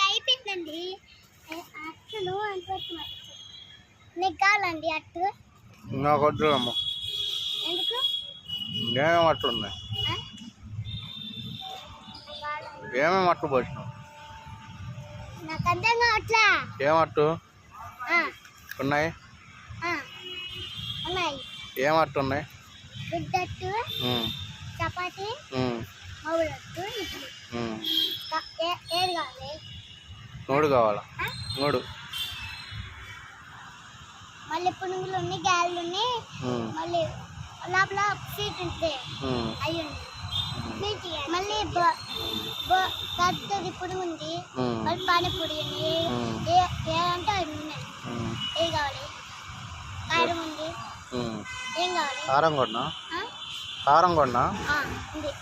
అయిపోయిందండి. అట్లు నీకు కావాలండి అట్టు? నాకు వద్దు అమ్మ. ఎందుకు? ఏమేమి అట్లు ఉన్నాయి? ఏమేమి అట్లు పోసినావు? నాకు అర్థం కావట్లా. ఏమట్టు ఉన్నాయి? ఉన్నాయి. ఏమట్టు ఉన్నాయి? గుడ్డట్టు, చపాతి, మౌడట్టు, ఇడ్లీ. ఏది కావాలి? 3 కావాలా? 3. మళ్ళీ పునుగులు ఉన్నాయి, గారెలు ఉన్నాయి, మళ్ళీ లోపల స్వీట్ ఉంటుంది అవి ఉన్నాయి. మళ్ళీ పెద్దది పునుగు ఉంది, మళ్ళీ పానీపూరి ఉంది. ఏదంటే అవి ఉన్నాయి. ఏది కావాలి? కారం ఉంది. ఏం కావాలి? కారం కొన్నా? కారం కొన్నా? ఉంది.